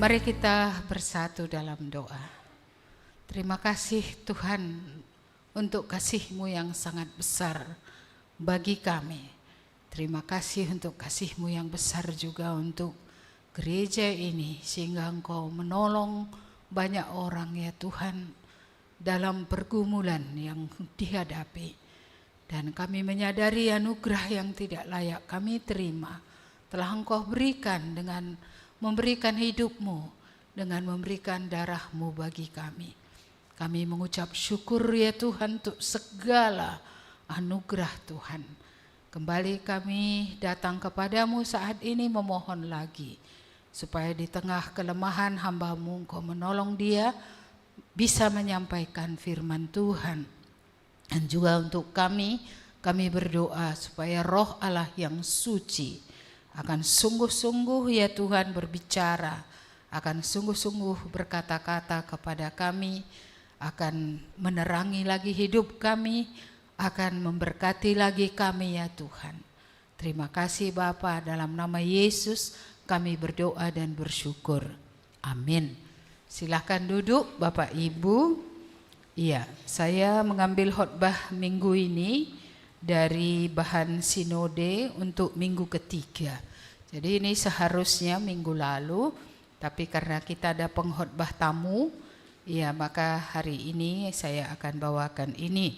Mari kita bersatu dalam doa. Terima kasih Tuhan untuk kasih-Mu yang sangat besar bagi kami. Terima kasih untuk kasih-Mu yang besar juga untuk gereja ini, sehingga Engkau menolong banyak orang ya Tuhan dalam pergumulan yang dihadapi. Dan kami menyadari anugerah yang tidak layak kami terima telah Engkau berikan dengan memberikan hidup-Mu, dengan memberikan darah-Mu bagi kami. Kami mengucap syukur ya Tuhan untuk segala anugerah Tuhan. Kembali kami datang kepadamu saat ini memohon lagi, supaya di tengah kelemahan hamba-Mu Engkau menolong dia bisa menyampaikan firman Tuhan. Dan juga untuk kami berdoa supaya Roh Allah yang suci akan sungguh-sungguh ya Tuhan berbicara, akan sungguh-sungguh berkata-kata kepada kami, akan menerangi lagi hidup kami, akan memberkati lagi kami ya Tuhan. Terima kasih Bapa, dalam nama Yesus kami berdoa dan bersyukur. Amin. Silakan duduk Bapak Ibu. Iya, saya mengambil khotbah minggu ini dari bahan sinode untuk minggu ketiga. Jadi ini seharusnya minggu lalu, tapi karena kita ada pengkhotbah tamu, ya maka hari ini saya akan bawakan ini.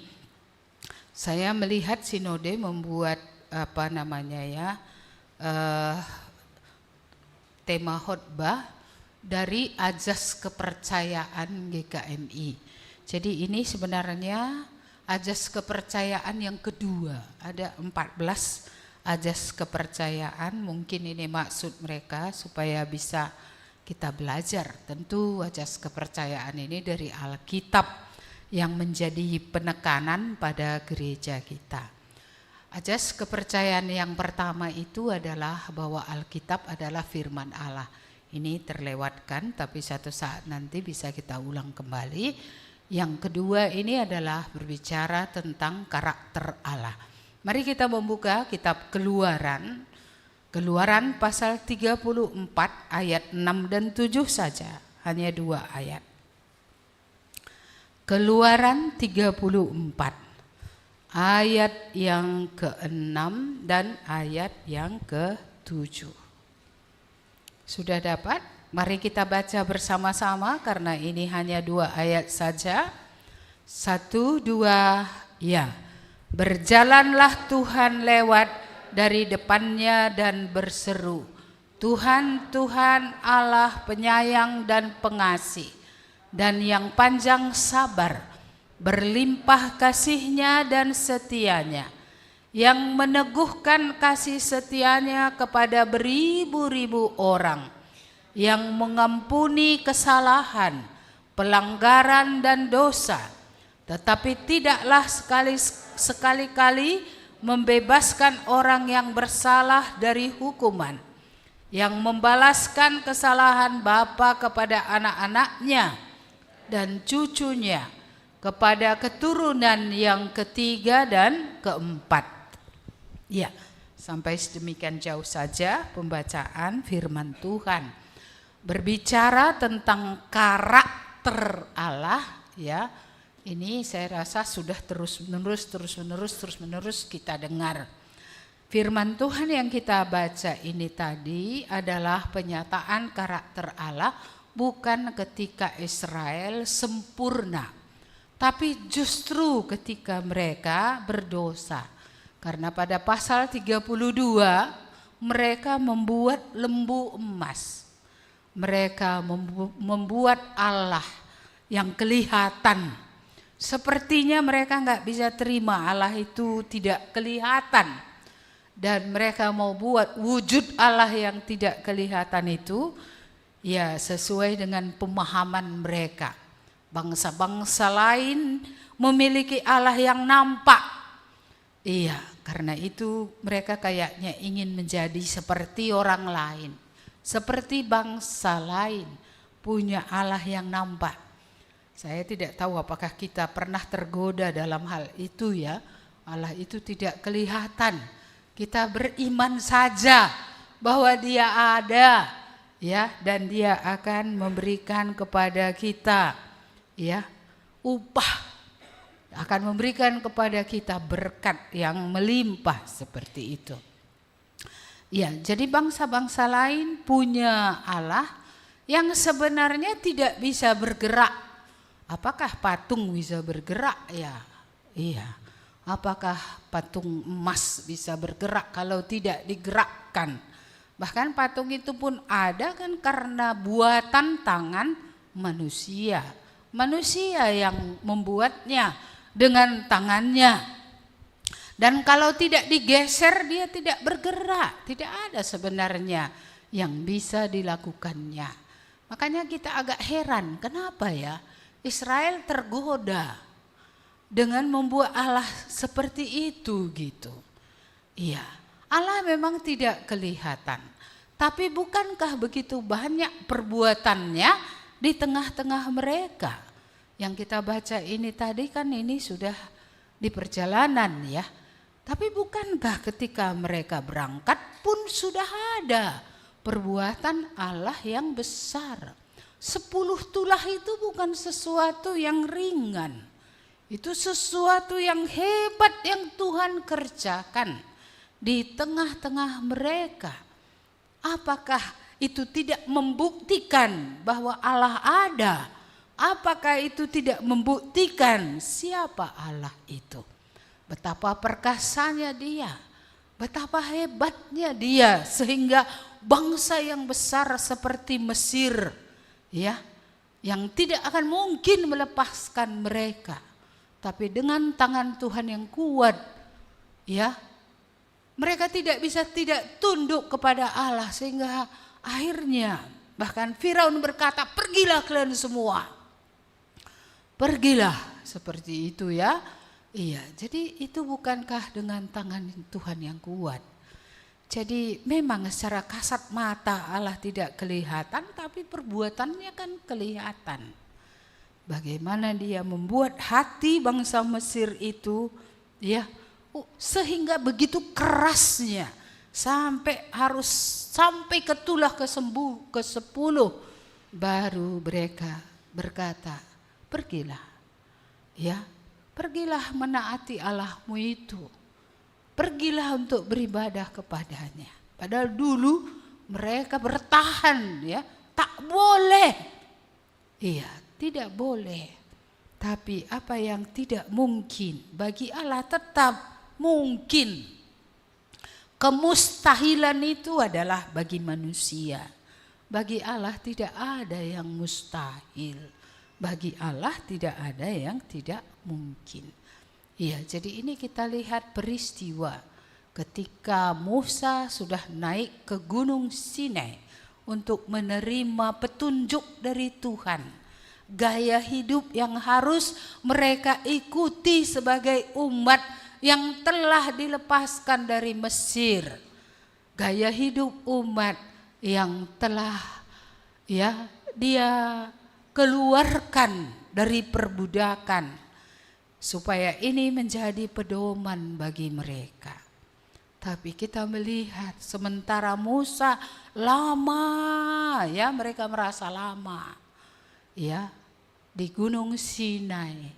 Saya melihat sinode membuat tema khotbah dari azas kepercayaan GKMI. Jadi ini sebenarnya azas kepercayaan yang kedua. Ada 14 azas kepercayaan, mungkin ini maksud mereka supaya bisa kita belajar. Tentu azas kepercayaan ini dari Alkitab yang menjadi penekanan pada gereja kita. Azas kepercayaan yang pertama itu adalah bahwa Alkitab adalah firman Allah. Ini terlewatkan, tapi satu saat nanti bisa kita ulang kembali. Yang kedua ini adalah berbicara tentang karakter Allah. Mari kita membuka kitab Keluaran. Keluaran pasal 34 ayat 6 dan 7 saja. Hanya 2 ayat. Keluaran 34 ayat yang ke-6 dan ayat yang ke-7. Sudah dapat? Mari kita baca bersama-sama karena ini hanya 2 ayat saja. 1, 2, ya. Berjalanlah Tuhan lewat dari depannya dan berseru, Tuhan, Tuhan Allah penyayang dan pengasih, dan yang panjang sabar, berlimpah kasihnya dan setianya, yang meneguhkan kasih setianya kepada beribu-ribu orang, yang mengampuni kesalahan, pelanggaran dan dosa, tetapi tidaklah sekali-kali membebaskan orang yang bersalah dari hukuman, yang membalaskan kesalahan bapa kepada anak-anaknya dan cucunya, kepada keturunan yang ketiga dan keempat. Ya, sampai sedemikian jauh saja pembacaan firman Tuhan. Berbicara tentang karakter Allah, ya. Ini saya rasa sudah terus menerus kita dengar. Firman Tuhan yang kita baca ini tadi adalah penyataan karakter Allah bukan ketika Israel sempurna, tapi justru ketika mereka berdosa. Karena pada pasal 32 mereka membuat lembu emas. Mereka membuat Allah yang kelihatan. Sepertinya mereka nggak bisa terima Allah itu tidak kelihatan. Dan mereka mau buat wujud Allah yang tidak kelihatan itu ya sesuai dengan pemahaman mereka. Bangsa-bangsa lain memiliki Allah yang nampak. Iya, karena itu mereka kayaknya ingin menjadi seperti orang lain. Seperti bangsa lain punya Allah yang nampak. Saya tidak tahu apakah kita pernah tergoda dalam hal itu ya. Allah itu tidak kelihatan. Kita beriman saja bahwa dia ada. ya, dan Dia akan memberikan kepada kita, ya, upah, akan memberikan kepada kita berkat yang melimpah seperti itu. Ya, jadi bangsa-bangsa lain punya Allah yang sebenarnya tidak bisa bergerak. Apakah patung bisa bergerak? Ya, iya. Apakah patung emas bisa bergerak kalau tidak digerakkan? Bahkan patung itu pun ada kan karena buatan tangan manusia. Manusia yang membuatnya dengan tangannya. Dan kalau tidak digeser dia tidak bergerak. Tidak ada sebenarnya yang bisa dilakukannya. Makanya kita agak heran, kenapa ya Israel tergoda dengan membuat Allah seperti itu gitu. Iya, Allah memang tidak kelihatan. Tapi bukankah begitu banyak perbuatannya di tengah-tengah mereka? Yang kita baca ini tadi kan ini sudah di perjalanan ya. Tapi bukankah ketika mereka berangkat pun sudah ada perbuatan Allah yang besar. 10 tulah itu bukan sesuatu yang ringan. Itu sesuatu yang hebat yang Tuhan kerjakan di tengah-tengah mereka. Apakah itu tidak membuktikan bahwa Allah ada? Apakah itu tidak membuktikan siapa Allah itu? Betapa perkasanya Dia, betapa hebatnya Dia sehingga bangsa yang besar seperti Mesir, ya, yang tidak akan mungkin melepaskan mereka, tapi dengan tangan Tuhan yang kuat, ya, mereka tidak bisa tidak tunduk kepada Allah sehingga akhirnya bahkan Firaun berkata, pergilah kalian semua, pergilah, seperti itu ya. Iya, jadi itu bukankah dengan tangan Tuhan yang kuat? Jadi memang secara kasat mata Allah tidak kelihatan, tapi perbuatannya kan kelihatan. Bagaimana Dia membuat hati bangsa Mesir itu, ya, sehingga begitu kerasnya sampai ke tulah ke-10 baru mereka berkata, pergilah, ya, pergilah menaati Allahmu itu. Pergilah untuk beribadah kepadanya. Padahal dulu mereka bertahan, ya, tak boleh. Iya, tidak boleh. Tapi apa yang tidak mungkin bagi Allah tetap mungkin. Kemustahilan itu adalah bagi manusia. Bagi Allah tidak ada yang mustahil. Bagi Allah tidak ada yang tidak mungkin. Iya, jadi ini kita lihat peristiwa ketika Musa sudah naik ke Gunung Sinai untuk menerima petunjuk dari Tuhan. Gaya hidup yang harus mereka ikuti sebagai umat yang telah dilepaskan dari Mesir. Gaya hidup umat yang telah, ya, Dia keluarkan dari perbudakan, supaya ini menjadi pedoman bagi mereka. Tapi kita melihat sementara Musa lama, ya, mereka merasa lama, ya, di Gunung Sinai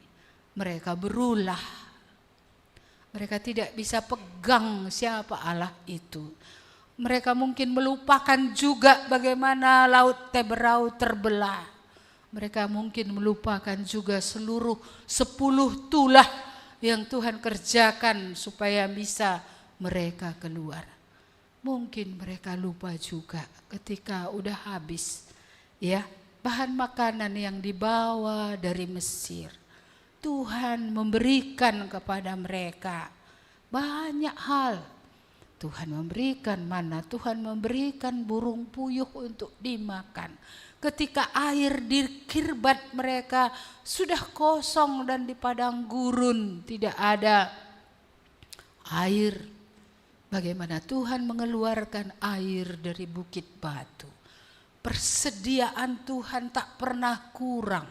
mereka berulah. Mereka tidak bisa pegang siapa Allah itu. Mereka mungkin melupakan juga bagaimana laut Teberau terbelah. Mereka mungkin melupakan juga seluruh 10 tulah yang Tuhan kerjakan supaya bisa mereka keluar. Mungkin mereka lupa juga ketika udah habis, ya, bahan makanan yang dibawa dari Mesir. Tuhan memberikan kepada mereka banyak hal. Tuhan memberikan mana, Tuhan memberikan burung puyuh untuk dimakan. Ketika air di Kirbat mereka sudah kosong dan di padang gurun tidak ada air, bagaimana Tuhan mengeluarkan air dari bukit batu. Persediaan Tuhan tak pernah kurang.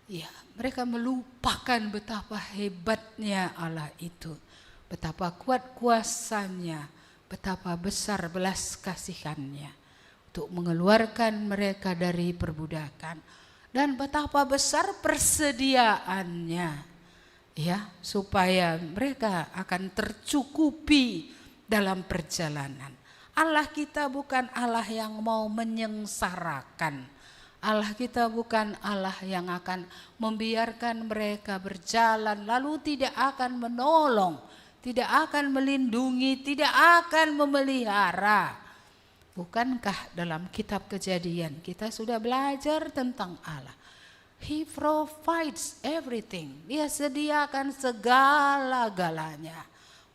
Ya, mereka melupakan betapa hebatnya Allah itu, betapa kuat kuasanya, betapa besar belas kasihannya. untuk mengeluarkan mereka dari perbudakan. Dan betapa besar persediaannya, ya, supaya mereka akan tercukupi dalam perjalanan. Allah kita bukan Allah yang mau menyengsarakan. Allah kita bukan Allah yang akan membiarkan mereka berjalan lalu tidak akan menolong, tidak akan melindungi, tidak akan memelihara. Bukankah dalam kitab Kejadian kita sudah belajar tentang Allah? He provides everything. Dia sediakan segala-galanya.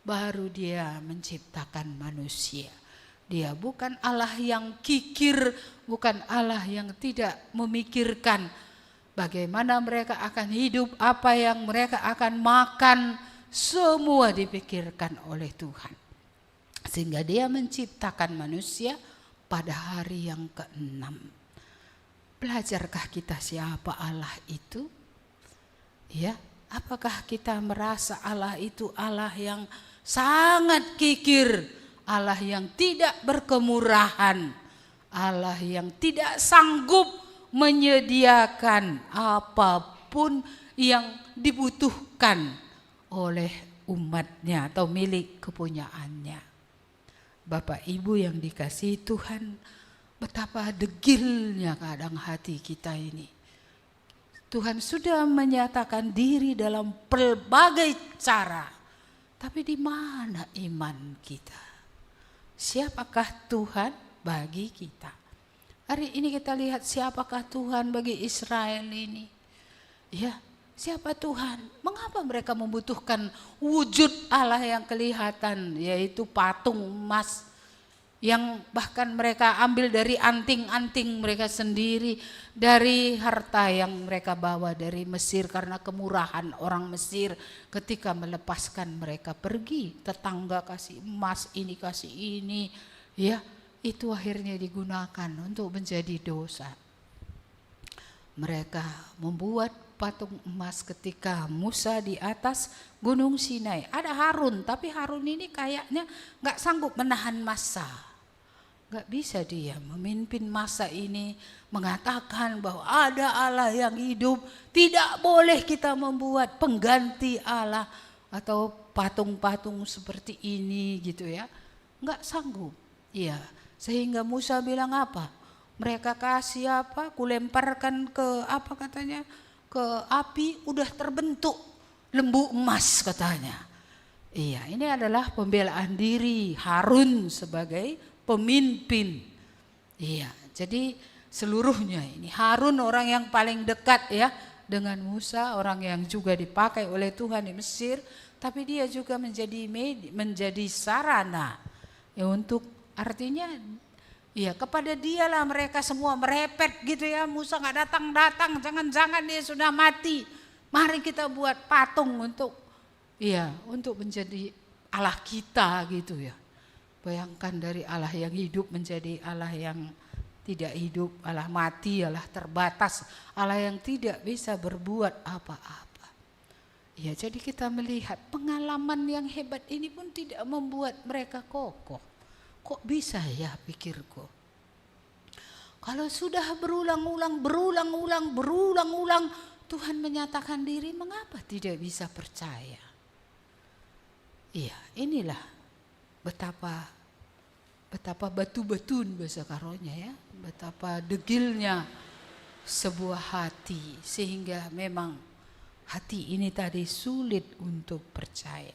Baru dia menciptakan manusia. Dia bukan Allah yang kikir, bukan Allah yang tidak memikirkan bagaimana mereka akan hidup, apa yang mereka akan makan, semua dipikirkan oleh Tuhan. Sehingga dia menciptakan manusia pada hari yang ke-6. Belajarkah kita siapa Allah itu? Ya, apakah kita merasa Allah itu Allah yang sangat kikir, Allah yang tidak berkemurahan, Allah yang tidak sanggup menyediakan apapun yang dibutuhkan oleh umatnya atau milik kepunyaannya. Bapak Ibu yang dikasihi Tuhan, betapa degilnya kadang hati kita ini. Tuhan sudah menyatakan diri dalam berbagai cara, tapi di mana iman kita? Siapakah Tuhan bagi kita? Hari ini kita lihat siapakah Tuhan bagi Israel ini. Ya, siapa Tuhan? Mengapa mereka membutuhkan wujud Allah yang kelihatan, yaitu patung emas yang bahkan mereka ambil dari anting-anting mereka sendiri, dari harta yang mereka bawa dari Mesir karena kemurahan orang Mesir ketika melepaskan mereka pergi. Tetangga kasih emas, ini kasih ini, ya, itu akhirnya digunakan untuk menjadi dosa. Mereka membuat patung emas ketika Musa di atas Gunung Sinai. Ada Harun, tapi Harun ini kayaknya gak sanggup menahan massa. Gak bisa dia memimpin masa ini mengatakan bahwa ada Allah yang hidup. Tidak boleh kita membuat pengganti Allah atau patung-patung seperti ini gitu ya. Gak sanggup. Iya. Sehingga Musa bilang apa? Mereka kasih apa? Kulemparkan ke apa katanya? Ke api, udah terbentuk lembu emas katanya. Iya, ini adalah pembelaan diri Harun sebagai pemimpin. Iya, jadi seluruhnya ini Harun orang yang paling dekat ya dengan Musa, orang yang juga dipakai oleh Tuhan di Mesir, tapi dia juga menjadi sarana ya untuk artinya ya kepada dialah mereka semua merepet gitu ya. Musa nggak datang, jangan-jangan dia sudah mati. Mari kita buat patung untuk menjadi Allah kita gitu ya. Bayangkan dari Allah yang hidup menjadi Allah yang tidak hidup, Allah mati, Allah terbatas, Allah yang tidak bisa berbuat apa-apa. Ya, jadi kita melihat pengalaman yang hebat ini pun tidak membuat mereka kokoh. Kok bisa ya pikirku? Kalau sudah berulang-ulang Tuhan menyatakan diri, mengapa tidak bisa percaya? Iya, inilah betapa batu-batun bahasa karonya ya, betapa degilnya sebuah hati sehingga memang hati ini tadi sulit untuk percaya.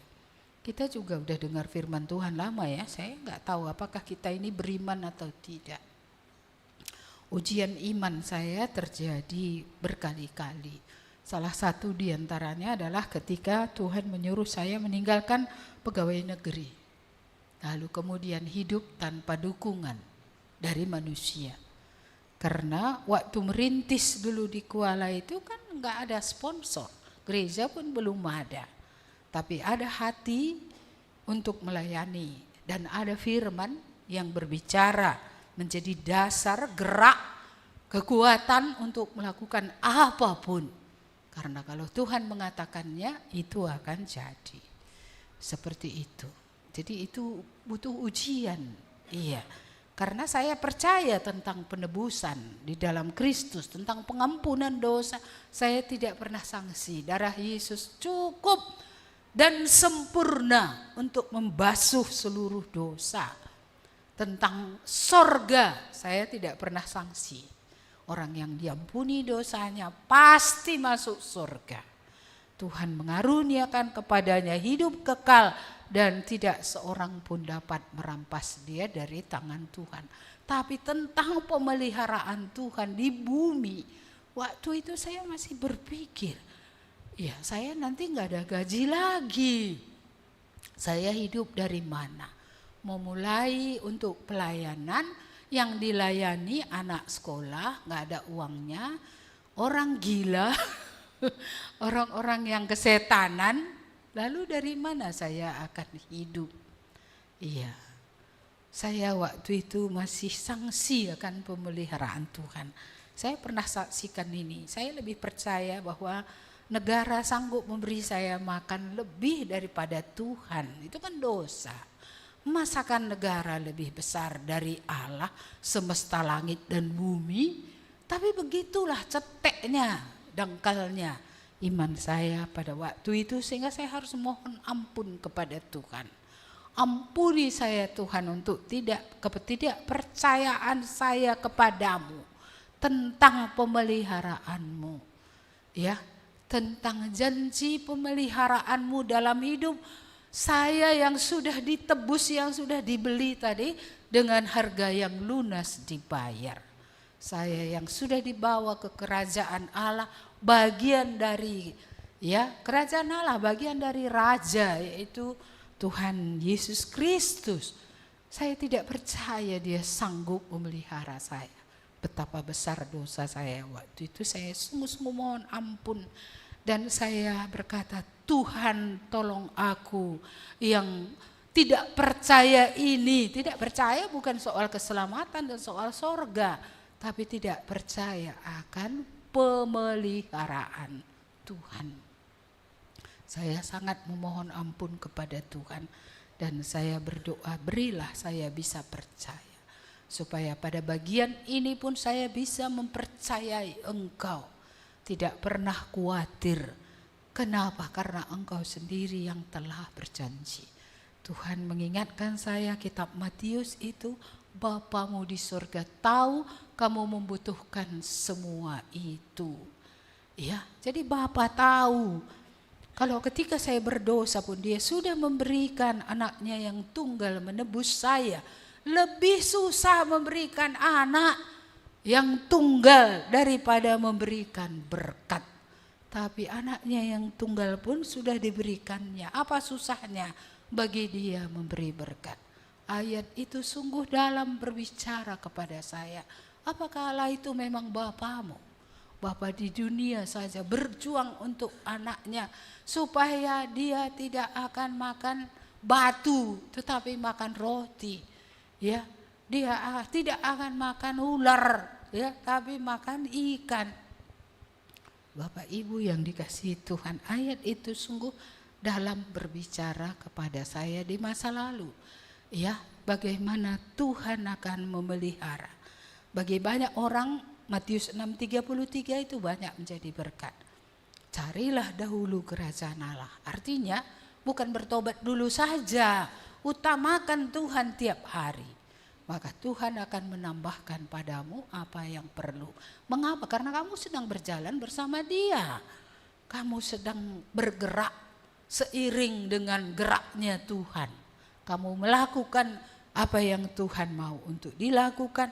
Kita juga udah dengar firman Tuhan lama ya, saya nggak tahu apakah kita ini beriman atau tidak. Ujian iman saya terjadi berkali-kali. Salah satu diantaranya adalah ketika Tuhan menyuruh saya meninggalkan pegawai negeri. Lalu kemudian hidup tanpa dukungan dari manusia. Karena waktu merintis dulu di Kuala itu kan nggak ada sponsor. Gereja pun belum ada. Tapi ada hati untuk melayani. Dan ada firman yang berbicara menjadi dasar gerak kekuatan untuk melakukan apapun. Karena kalau Tuhan mengatakannya itu akan jadi. Seperti itu. Jadi itu butuh ujian. Iya. Karena saya percaya tentang penebusan di dalam Kristus, tentang pengampunan dosa. Saya tidak pernah sangsi. Darah Yesus cukup dan sempurna untuk membasuh seluruh dosa. Tentang sorga, saya tidak pernah sangsi. Orang yang diampuni dosanya pasti masuk sorga. Tuhan mengaruniakan kepadanya hidup kekal dan tidak seorang pun dapat merampas dia dari tangan Tuhan. Tapi tentang pemeliharaan Tuhan di bumi, waktu itu saya masih berpikir, ya saya nanti nggak ada gaji lagi. Saya hidup dari mana? Memulai untuk pelayanan yang dilayani anak sekolah, nggak ada uangnya, orang gila, orang-orang yang kesetanan, lalu dari mana saya akan hidup? Iya, saya waktu itu masih sangsi akan pemeliharaan Tuhan. Saya pernah saksikan ini, saya lebih percaya bahwa negara sanggup memberi saya makan lebih daripada Tuhan, itu kan dosa. Masakan negara lebih besar dari Allah semesta langit dan bumi? Tapi begitulah ceteknya, dangkalnya iman saya pada waktu itu, sehingga saya harus mohon ampun kepada Tuhan. Ampuni saya Tuhan untuk ketidakpercayaan saya kepadamu tentang pemeliharaanmu, ya, tentang janji pemeliharaanmu dalam hidup saya yang sudah ditebus, yang sudah dibeli tadi dengan harga yang lunas dibayar. Saya yang sudah dibawa ke kerajaan Allah, bagian dari kerajaan Allah, bagian dari raja, yaitu Tuhan Yesus Kristus. Saya tidak percaya dia sanggup memelihara saya. Betapa besar dosa saya waktu itu, saya sungguh-sungguh mohon ampun. Dan saya berkata, Tuhan tolong aku yang tidak percaya ini. Tidak percaya bukan soal keselamatan dan soal sorga, tapi tidak percaya akan pemeliharaan Tuhan. Saya sangat memohon ampun kepada Tuhan dan saya berdoa, berilah saya bisa percaya. Supaya pada bagian ini pun saya bisa mempercayai Engkau. Tidak pernah khawatir. Kenapa? Karena Engkau sendiri yang telah berjanji. Tuhan mengingatkan saya, kitab Matius itu, Bapamu di surga tahu kamu membutuhkan semua itu. Ya, jadi Bapa tahu. Kalau ketika saya berdosa pun dia sudah memberikan anaknya yang tunggal menebus saya. Lebih susah memberikan anak yang tunggal daripada memberikan berkat. Tapi anaknya yang tunggal pun sudah diberikannya. Apa susahnya bagi dia memberi berkat? Ayat itu sungguh dalam berbicara kepada saya. Apakah Allah itu memang Bapamu? Bapa di dunia saja berjuang untuk anaknya supaya dia tidak akan makan batu tetapi makan roti. Ya, dia tidak akan makan ular, ya, tapi makan ikan. Bapak Ibu yang dikasihi Tuhan, ayat itu sungguh dalam berbicara kepada saya di masa lalu. Ya, bagaimana Tuhan akan memelihara. Bagi banyak orang, Matius 6:33 itu banyak menjadi berkat. Carilah dahulu kerajaan Allah. Artinya bukan bertobat dulu saja, utamakan Tuhan tiap hari. Maka Tuhan akan menambahkan padamu apa yang perlu. Mengapa? Karena kamu sedang berjalan bersama Dia. Kamu sedang bergerak seiring dengan geraknya Tuhan. Kamu melakukan apa yang Tuhan mau untuk dilakukan.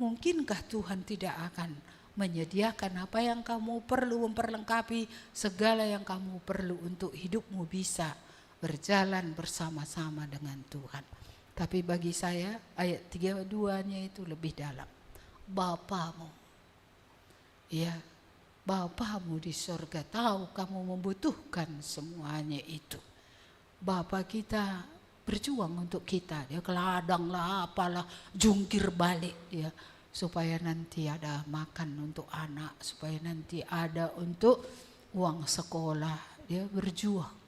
Mungkinkah Tuhan tidak akan menyediakan apa yang kamu perlu, memperlengkapi segala yang kamu perlu untuk hidupmu bisa berjalan bersama-sama dengan Tuhan. Tapi bagi saya ayat 32-nya itu lebih dalam. Bapamu, ya, Bapamu di surga tahu kamu membutuhkan semuanya itu. Bapa kita berjuang untuk kita, dia keladang lah, apalah, jungkir balik ya, supaya nanti ada makan untuk anak, supaya nanti ada untuk uang sekolah, dia berjuang.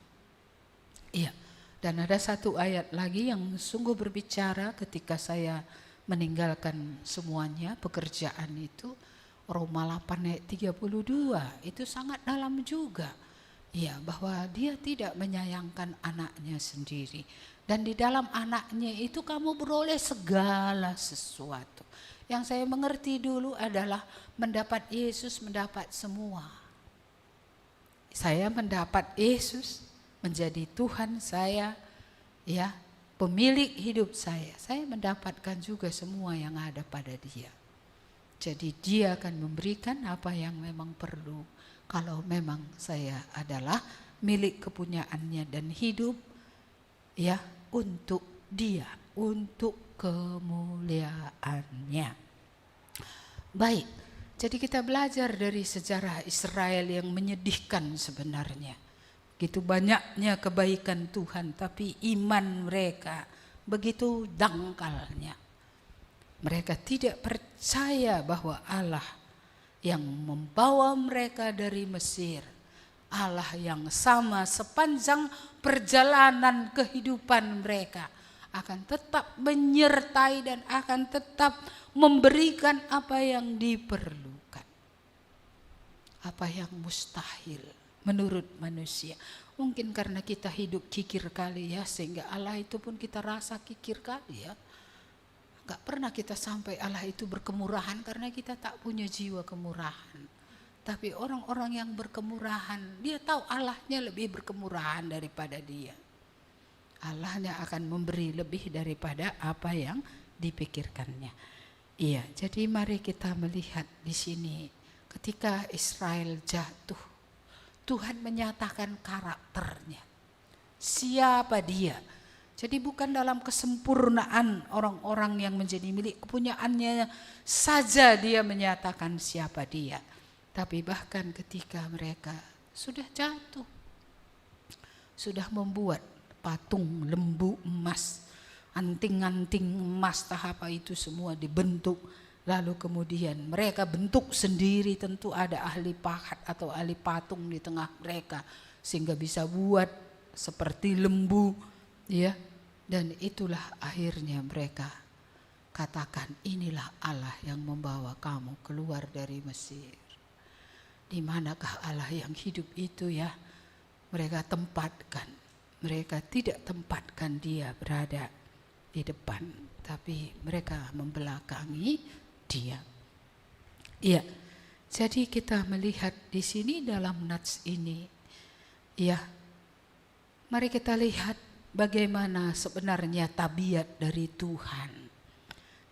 Iya. Dan ada satu ayat lagi yang sungguh berbicara ketika saya meninggalkan semuanya pekerjaan itu. Roma 8 ayat 32 itu sangat dalam juga. Ya, bahwa dia tidak menyayangkan anaknya sendiri. Dan di dalam anaknya itu kamu beroleh segala sesuatu. Yang saya mengerti dulu adalah mendapat Yesus, mendapat semua. Saya mendapat Yesus menjadi Tuhan saya, ya, pemilik hidup saya. Saya mendapatkan juga semua yang ada pada Dia. Jadi Dia akan memberikan apa yang memang perlu. Kalau memang saya adalah milik kepunyaannya dan hidup, ya, untuk Dia, untuk kemuliaannya. Baik, jadi kita belajar dari sejarah Israel yang menyedihkan sebenarnya. Begitu banyaknya kebaikan Tuhan, tapi iman mereka begitu dangkalnya. Mereka tidak percaya bahwa Allah yang membawa mereka dari Mesir, Allah yang sama sepanjang perjalanan kehidupan mereka, akan tetap menyertai dan akan tetap memberikan apa yang diperlukan. Apa yang mustahil menurut manusia. Mungkin karena kita hidup kikir kali ya, sehingga Allah itu pun kita rasa kikir kali ya. Gak pernah kita sampai Allah itu berkemurahan karena kita tak punya jiwa kemurahan. Tapi orang-orang yang berkemurahan, dia tahu Allahnya lebih berkemurahan daripada dia. Allahnya akan memberi lebih daripada apa yang dipikirkannya. Iya, jadi mari kita melihat di sini ketika Israel jatuh, Tuhan menyatakan karakternya. Siapa dia? Jadi bukan dalam kesempurnaan orang-orang yang menjadi milik kepunyaannya saja dia menyatakan siapa dia. Tapi bahkan ketika mereka sudah jatuh, sudah membuat patung lembu emas, anting-anting emas, tahap itu semua dibentuk. Lalu kemudian mereka bentuk sendiri, tentu ada ahli pahat atau ahli patung di tengah mereka. Sehingga bisa buat seperti lembu. Ya, dan itulah akhirnya mereka katakan, inilah Allah yang membawa kamu keluar dari Mesir. Di manakah Allah yang hidup itu ya? Mereka tempatkan. Mereka tidak tempatkan dia berada di depan, tapi mereka membelakangi dia. Iya. Jadi kita melihat di sini dalam nats ini, ya. Mari kita lihat bagaimana sebenarnya tabiat dari Tuhan.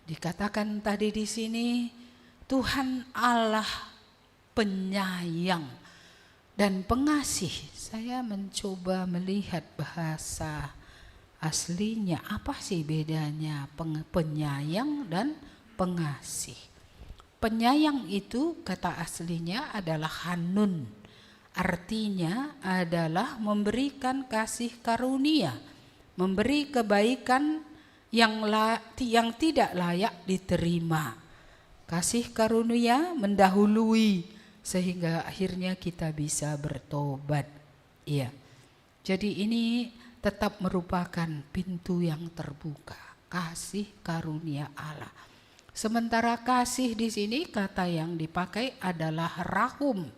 Dikatakan tadi di sini, Tuhan Allah penyayang dan pengasih. Saya mencoba melihat bahasa aslinya, apa sih bedanya penyayang dan pengasih. Penyayang itu kata aslinya adalah hanun. Artinya adalah memberikan kasih karunia, memberi kebaikan yang tidak layak diterima. Kasih karunia mendahului sehingga akhirnya kita bisa bertobat. Iya. Jadi ini tetap merupakan pintu yang terbuka, kasih karunia Allah. Sementara kasih di sini kata yang dipakai adalah rahum.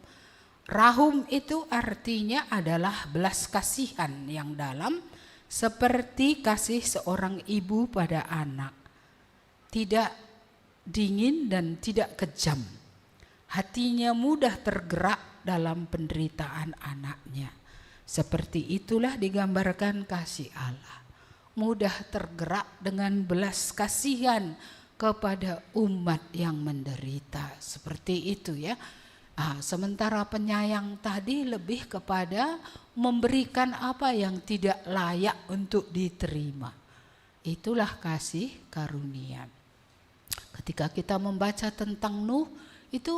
Rahum itu artinya adalah belas kasihan yang dalam, seperti kasih seorang ibu pada anak. Tidak dingin dan tidak kejam. Hatinya mudah tergerak dalam penderitaan anaknya. Seperti itulah digambarkan kasih Allah. Mudah tergerak dengan belas kasihan kepada umat yang menderita. Seperti itu ya. Sementara penyayang tadi lebih kepada memberikan apa yang tidak layak untuk diterima. Itulah kasih karunia. Ketika kita membaca tentang Nuh, itu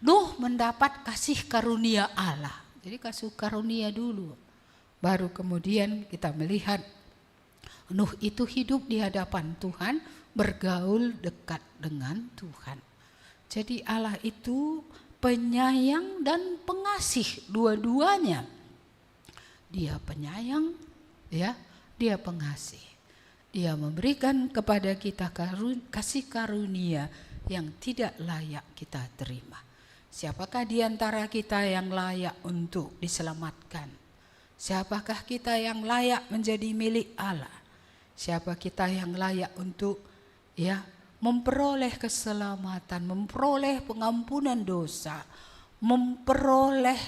Nuh mendapat kasih karunia Allah. Jadi kasih karunia dulu. Baru kemudian kita melihat Nuh itu hidup di hadapan Tuhan, bergaul dekat dengan Tuhan. Jadi Allah itu penyayang dan pengasih, dua-duanya. Dia penyayang, ya, dia pengasih. Ia memberikan kepada kita kasih karunia yang tidak layak kita terima. Siapakah di antara kita yang layak untuk diselamatkan? Siapakah kita yang layak menjadi milik Allah? Siapa kita yang layak untuk memperoleh keselamatan, memperoleh pengampunan dosa, memperoleh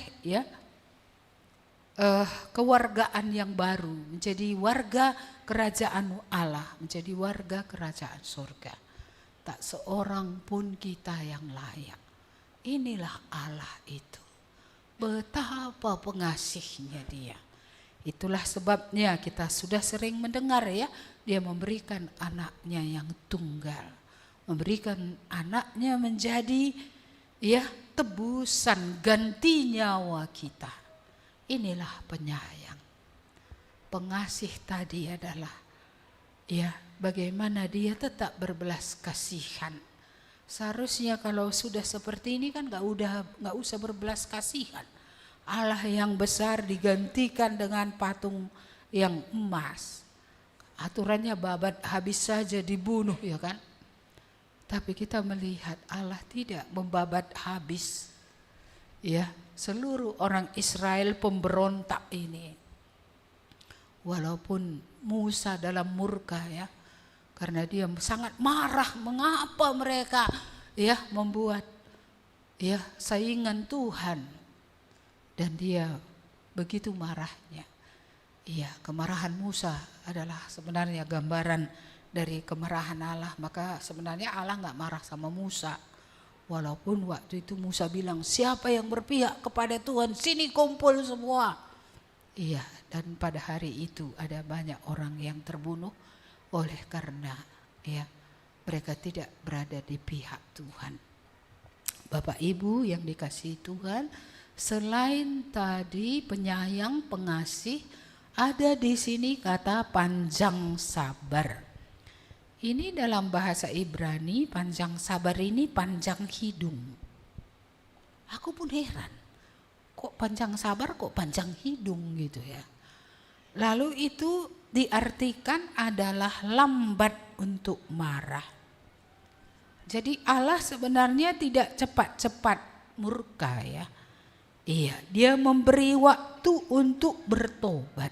kewargaan yang baru, menjadi warga kerajaan Allah, menjadi warga kerajaan surga. Tak seorang pun kita yang layak. Inilah Allah itu. Betapa pengasihnya Dia. Itulah sebabnya kita sudah sering mendengar Dia memberikan anaknya yang tunggal. Memberikan anaknya menjadi tebusan ganti nyawa kita. Inilah penyayang. Pengasih tadi adalah bagaimana Dia tetap berbelas kasihan. Seharusnya kalau sudah seperti ini kan nggak usah berbelas kasihan. Allah yang besar digantikan dengan patung yang emas. Aturannya babat habis saja dibunuh kan. Tapi kita melihat Allah tidak membabat habis seluruh orang Israel pemberontak ini. Walaupun Musa dalam murka karena dia sangat marah, mengapa mereka membuat saingan Tuhan, dan dia begitu marahnya. Kemarahan Musa adalah sebenarnya gambaran dari kemarahan Allah. Maka sebenarnya Allah nggak marah sama Musa, walaupun waktu itu Musa bilang, siapa yang berpihak kepada Tuhan, sini kumpul semua. Dan pada hari itu ada banyak orang yang terbunuh oleh karena mereka tidak berada di pihak Tuhan. Bapak Ibu yang dikasihi Tuhan, selain tadi penyayang, pengasih, ada di sini kata panjang sabar. Ini dalam bahasa Ibrani, panjang sabar ini panjang hidung. Aku pun heran, kok panjang sabar, kok panjang hidung gitu ya. Lalu itu diartikan adalah lambat untuk marah. Jadi Allah sebenarnya tidak cepat-cepat murka Dia memberi waktu untuk bertobat.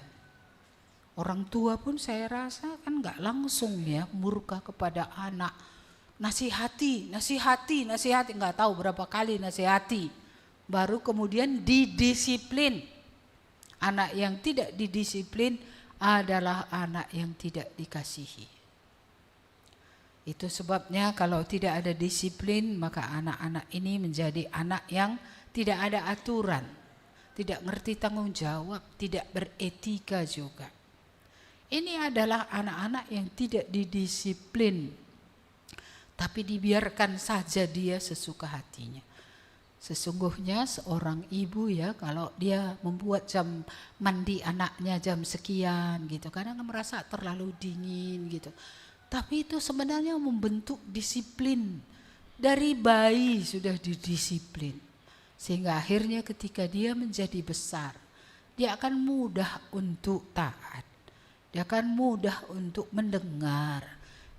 Orang tua pun saya rasa kan gak langsung murka kepada anak. Nasihati, gak tahu berapa kali nasihati. Baru kemudian didisiplin. Anak yang tidak didisiplin adalah anak yang tidak dikasihi. Itu sebabnya kalau tidak ada disiplin, maka anak-anak ini menjadi anak yang tidak ada aturan, tidak ngerti tanggung jawab, tidak beretika juga. Ini adalah anak-anak yang tidak didisiplin, tapi dibiarkan saja dia sesuka hatinya. Sesungguhnya seorang ibu kalau dia membuat jam mandi anaknya jam sekian gitu, kadang merasa terlalu dingin gitu. Tapi itu sebenarnya membentuk disiplin. Dari bayi sudah didisiplin. Sehingga akhirnya ketika dia menjadi besar, dia akan mudah untuk taat. Dia akan mudah untuk mendengar.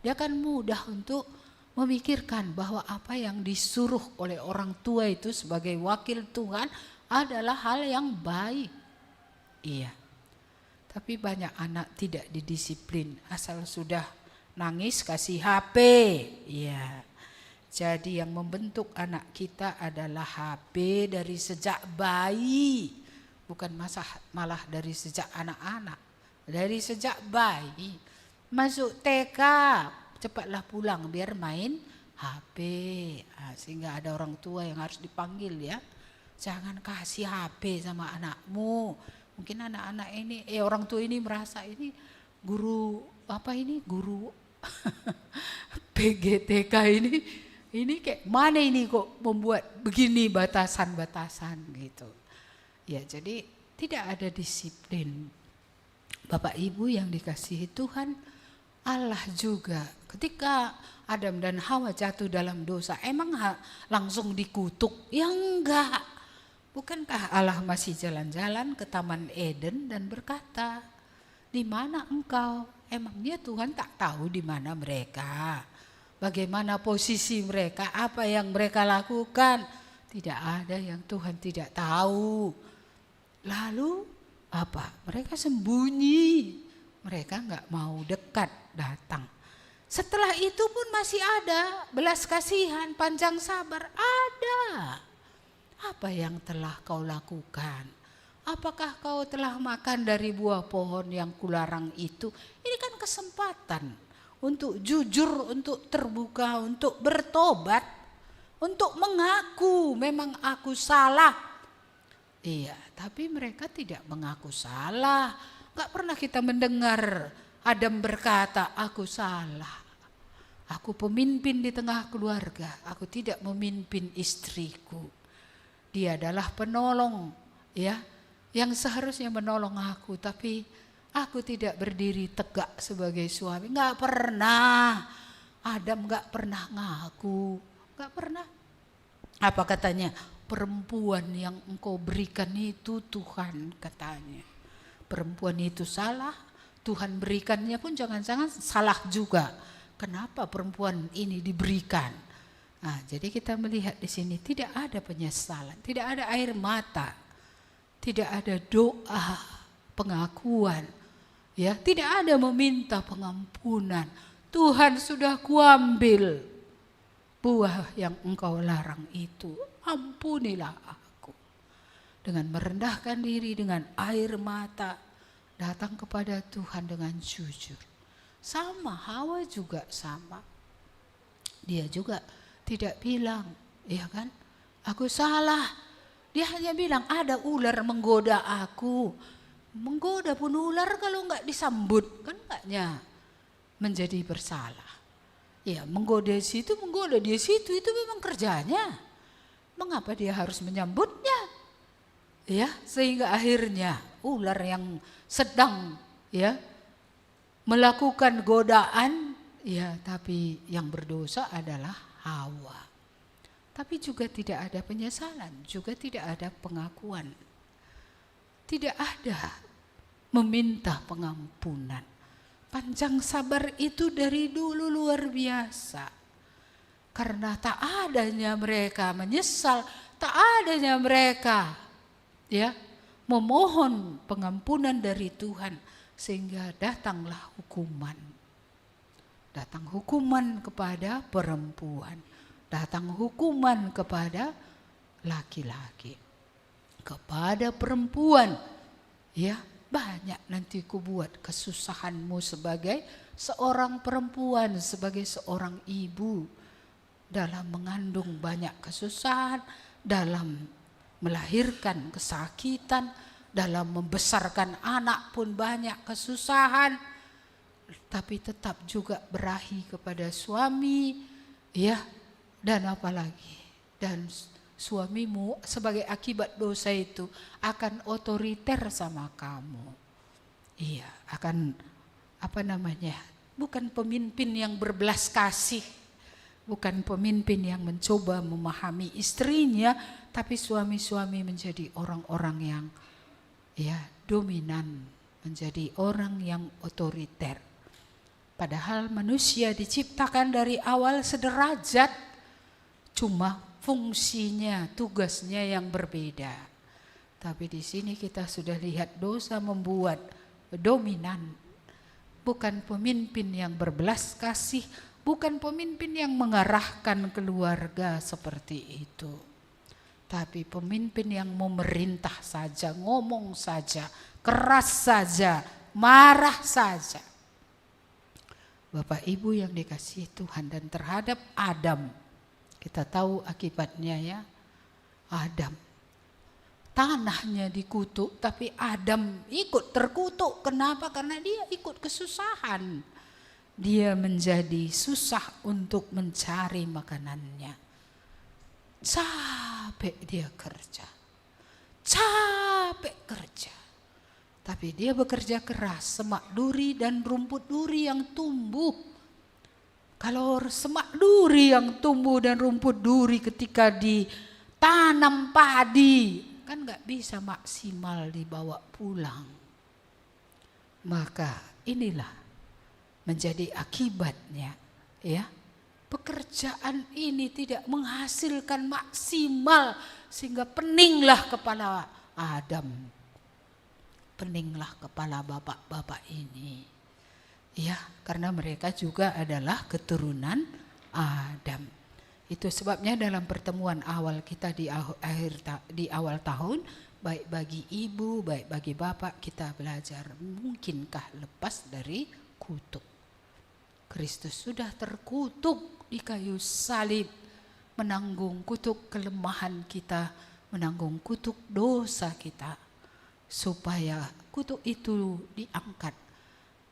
Dia akan mudah untuk memikirkan bahwa apa yang disuruh oleh orang tua itu sebagai wakil Tuhan adalah hal yang baik. Tapi banyak anak tidak didisiplin, asal sudah nangis kasih HP. Jadi yang membentuk anak kita adalah HP dari sejak bayi, bukan malah dari sejak anak-anak, dari sejak bayi. Masuk TK, cepatlah pulang biar main HP. Sehingga ada orang tua yang harus dipanggil jangan kasih HP sama anakmu. Mungkin anak-anak ini orang tua ini merasa ini guru guru PGTK ini kayak mana ini kok membuat begini batasan-batasan gitu. Jadi tidak ada disiplin. Bapak Ibu yang dikasihi Tuhan, Allah juga ketika Adam dan Hawa jatuh dalam dosa, emang langsung dikutuk? Ya enggak. Bukankah Allah masih jalan-jalan ke Taman Eden dan berkata, di mana engkau? Emangnya Tuhan tak tahu di mana mereka? Bagaimana posisi mereka? Apa yang mereka lakukan? Tidak ada yang Tuhan tidak tahu. Lalu apa? Mereka sembunyi. Mereka nggak mau dekat datang. Setelah itu pun masih ada belas kasihan, panjang sabar. Ada. Apa yang telah kau lakukan? Apakah kau telah makan dari buah pohon yang kularang itu? Ini kan kesempatan untuk jujur, untuk terbuka, untuk bertobat, untuk mengaku memang aku salah. Iya, tapi mereka tidak mengaku salah. Gak pernah kita mendengar Adam berkata, aku salah. Aku pemimpin di tengah keluarga, aku tidak memimpin istriku. Dia adalah penolong, ya, yang seharusnya menolong aku, tapi aku tidak berdiri tegak sebagai suami. Gak pernah. Adam gak pernah ngaku, gak pernah. Apa katanya? Perempuan yang engkau berikan itu Tuhan, katanya. Perempuan itu salah, Tuhan berikannya pun jangan-jangan salah juga. Kenapa perempuan ini diberikan? Nah, jadi kita melihat di sini tidak ada penyesalan, tidak ada air mata, tidak ada doa pengakuan, ya, tidak ada meminta pengampunan. Tuhan sudah kuambil buah yang engkau larang itu, ampunilah aku. Dengan merendahkan diri, dengan air mata, datang kepada Tuhan dengan jujur. Sama, Hawa juga sama. Dia juga tidak bilang, ya kan, aku salah. Dia hanya bilang ada ular menggoda aku. Menggoda pun ular kalau enggak disambut, kan enggaknya menjadi bersalah. Ya, menggoda situ, menggoda di situ, itu memang kerjanya. Mengapa dia harus menyambutnya? Ya, sehingga akhirnya ular yang sedang, ya, melakukan godaan, ya, tapi yang berdosa adalah Hawa. Tapi juga tidak ada penyesalan, juga tidak ada pengakuan. Tidak ada meminta pengampunan. Panjang sabar itu dari dulu luar biasa. Karena tak adanya mereka menyesal, tak adanya mereka, ya, memohon pengampunan dari Tuhan, sehingga datanglah hukuman. Datang hukuman kepada perempuan, datang hukuman kepada laki-laki, kepada perempuan, ya. Banyak nanti ku buat kesusahanmu sebagai seorang perempuan, sebagai seorang ibu, dalam mengandung banyak kesusahan, dalam melahirkan kesakitan, dalam membesarkan anak pun banyak kesusahan, tapi tetap juga berahi kepada suami, ya, dan apalagi, dan suamimu sebagai akibat dosa itu akan otoriter sama kamu. Iya, akan bukan pemimpin yang berbelas kasih, bukan pemimpin yang mencoba memahami istrinya, tapi suami-suami menjadi orang-orang yang, ya, dominan, menjadi orang yang otoriter. Padahal manusia diciptakan dari awal sederajat, cuma fungsinya, tugasnya yang berbeda. Tapi di sini kita sudah lihat dosa membuat dominan. Bukan pemimpin yang berbelas kasih, bukan pemimpin yang mengarahkan keluarga seperti itu. Tapi pemimpin yang memerintah saja, ngomong saja, keras saja, marah saja. Bapak Ibu yang dikasihi Tuhan, dan terhadap Adam, kita tahu akibatnya, ya. Adam, tanahnya dikutuk, tapi Adam ikut terkutuk. Kenapa? Karena dia ikut kesusahan. Dia menjadi susah untuk mencari makanannya. Capek dia kerja. Capek kerja. Tapi dia bekerja keras, semak duri dan rumput duri yang tumbuh. Kalau semak duri yang tumbuh dan rumput duri ketika ditanam padi, kan gak bisa maksimal dibawa pulang. Maka inilah menjadi akibatnya, ya. Pekerjaan ini tidak menghasilkan maksimal sehingga peninglah kepala Adam. Peninglah kepala bapak-bapak ini. Ya, karena mereka juga adalah keturunan Adam. Itu sebabnya dalam pertemuan awal kita di awal tahun, baik bagi ibu, baik bagi bapak, kita belajar mungkinkah lepas dari kutuk. Kristus sudah terkutuk di kayu salib, menanggung kutuk kelemahan kita, menanggung kutuk dosa kita, supaya kutuk itu diangkat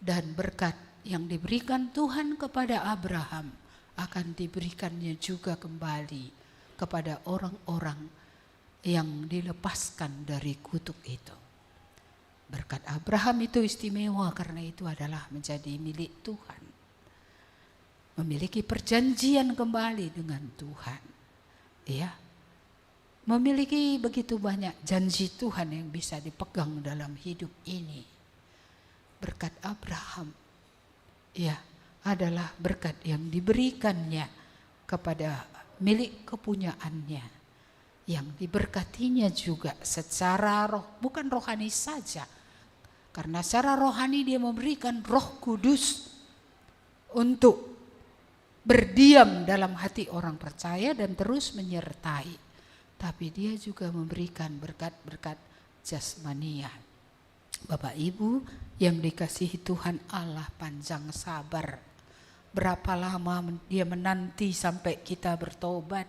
dan berkat yang diberikan Tuhan kepada Abraham akan diberikannya juga kembali kepada orang-orang yang dilepaskan dari kutuk itu. Berkat Abraham itu istimewa karena itu adalah menjadi milik Tuhan. Memiliki perjanjian kembali dengan Tuhan. Ya. Memiliki begitu banyak janji Tuhan yang bisa dipegang dalam hidup ini. Berkat Abraham, ya, adalah berkat yang diberikannya kepada milik kepunyaannya, yang diberkatinya juga secara roh, bukan rohani saja, karena secara rohani dia memberikan Roh Kudus untuk berdiam dalam hati orang percaya dan terus menyertai, tapi dia juga memberikan berkat-berkat jasmania. Bapak Ibu yang dikasihi Tuhan Allah, panjang sabar. Berapa lama dia menanti sampai kita bertobat?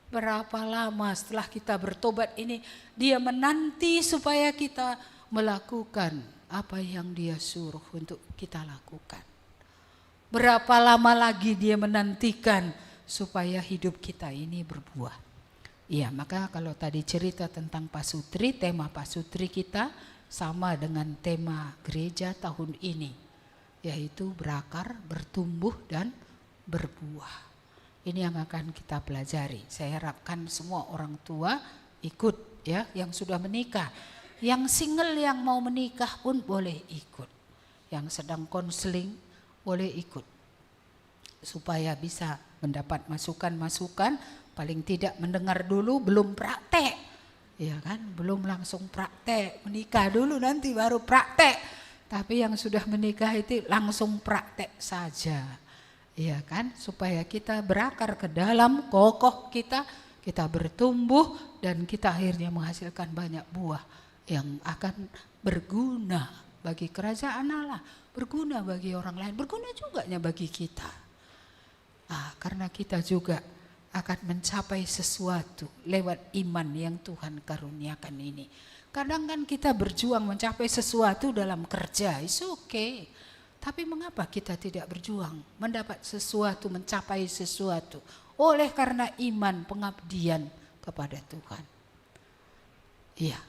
Berapa lama setelah kita bertobat ini dia menanti supaya kita melakukan apa yang dia suruh untuk kita lakukan? Berapa lama lagi dia menantikan supaya hidup kita ini berbuah? Iya, maka kalau tadi cerita tentang pasutri, tema pasutri kita sama dengan tema gereja tahun ini, yaitu berakar, bertumbuh, dan berbuah. Ini yang akan kita pelajari. Saya harapkan semua orang tua ikut, ya, yang sudah menikah. Yang single yang mau menikah pun boleh ikut. Yang sedang konseling boleh ikut. Supaya bisa mendapat masukan-masukan, paling tidak mendengar dulu, belum praktek. Ya kan, belum langsung praktek, menikah dulu nanti baru praktek. Tapi yang sudah menikah itu langsung praktek saja. Ya kan, supaya kita berakar ke dalam, kokoh kita bertumbuh dan kita akhirnya menghasilkan banyak buah yang akan berguna bagi kerajaan Allah, berguna bagi orang lain, berguna juga bagi kita. Karena kita juga akan mencapai sesuatu lewat iman yang Tuhan karuniakan ini. Kadang kan kita berjuang mencapai sesuatu dalam kerja, it's okay. Tapi mengapa kita tidak berjuang mendapat sesuatu, mencapai sesuatu? Oleh karena iman, pengabdian kepada Tuhan. Iya.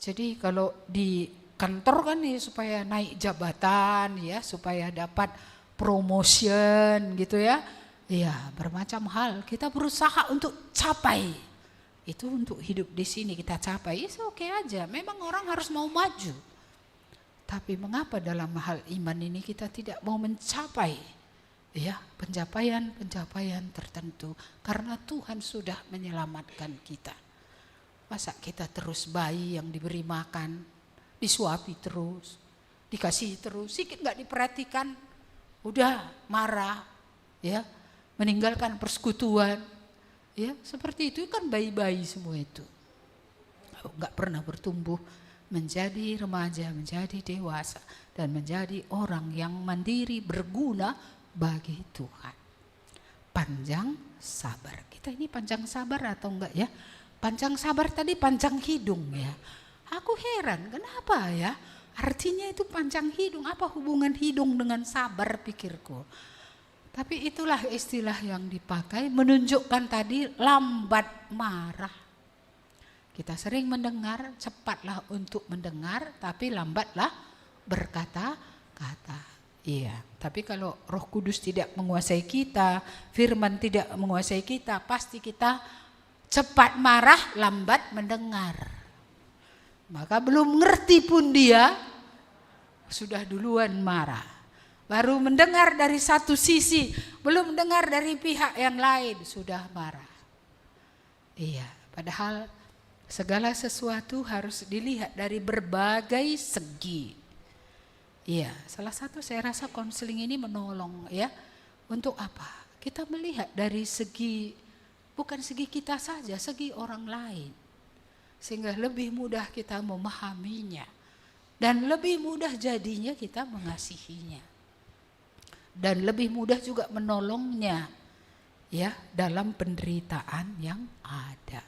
Jadi kalau di kantor kan ya supaya naik jabatan, ya, supaya dapat promotion gitu ya. Ya, bermacam hal kita berusaha untuk capai. Itu untuk hidup di sini kita capai, itu oke aja. Memang orang harus mau maju. Tapi mengapa dalam hal iman ini kita tidak mau mencapai, ya, pencapaian tertentu? Karena Tuhan sudah menyelamatkan kita. Masa kita terus bayi yang diberi makan, disuapi terus, dikasih terus, sedikit nggak diperhatikan, udah marah, ya. Meninggalkan persekutuan, ya, seperti itu kan bayi-bayi semua itu, nggak pernah bertumbuh menjadi remaja, menjadi dewasa, dan menjadi orang yang mandiri, berguna bagi Tuhan. Panjang sabar, kita ini panjang sabar atau enggak ya? Panjang sabar tadi panjang hidung ya. Aku heran kenapa ya? Artinya itu panjang hidung, apa hubungan hidung dengan sabar, pikirku. Tapi itulah istilah yang dipakai menunjukkan tadi lambat marah. Kita sering mendengar, cepatlah untuk mendengar, tapi lambatlah berkata-kata. Iya, tapi kalau Roh Kudus tidak menguasai kita, firman tidak menguasai kita, pasti kita cepat marah, lambat mendengar. Maka belum ngerti pun dia, sudah duluan marah. baru mendengar dari satu sisi, belum mendengar dari pihak yang lain, sudah marah. Iya, padahal segala sesuatu harus dilihat dari berbagai segi. Iya, salah satu saya rasa konseling ini menolong ya. Untuk apa? Kita melihat dari segi, bukan segi kita saja, segi orang lain. Sehingga lebih mudah kita memahaminya. Dan lebih mudah jadinya kita mengasihinya. Dan lebih mudah juga menolongnya ya dalam penderitaan yang ada.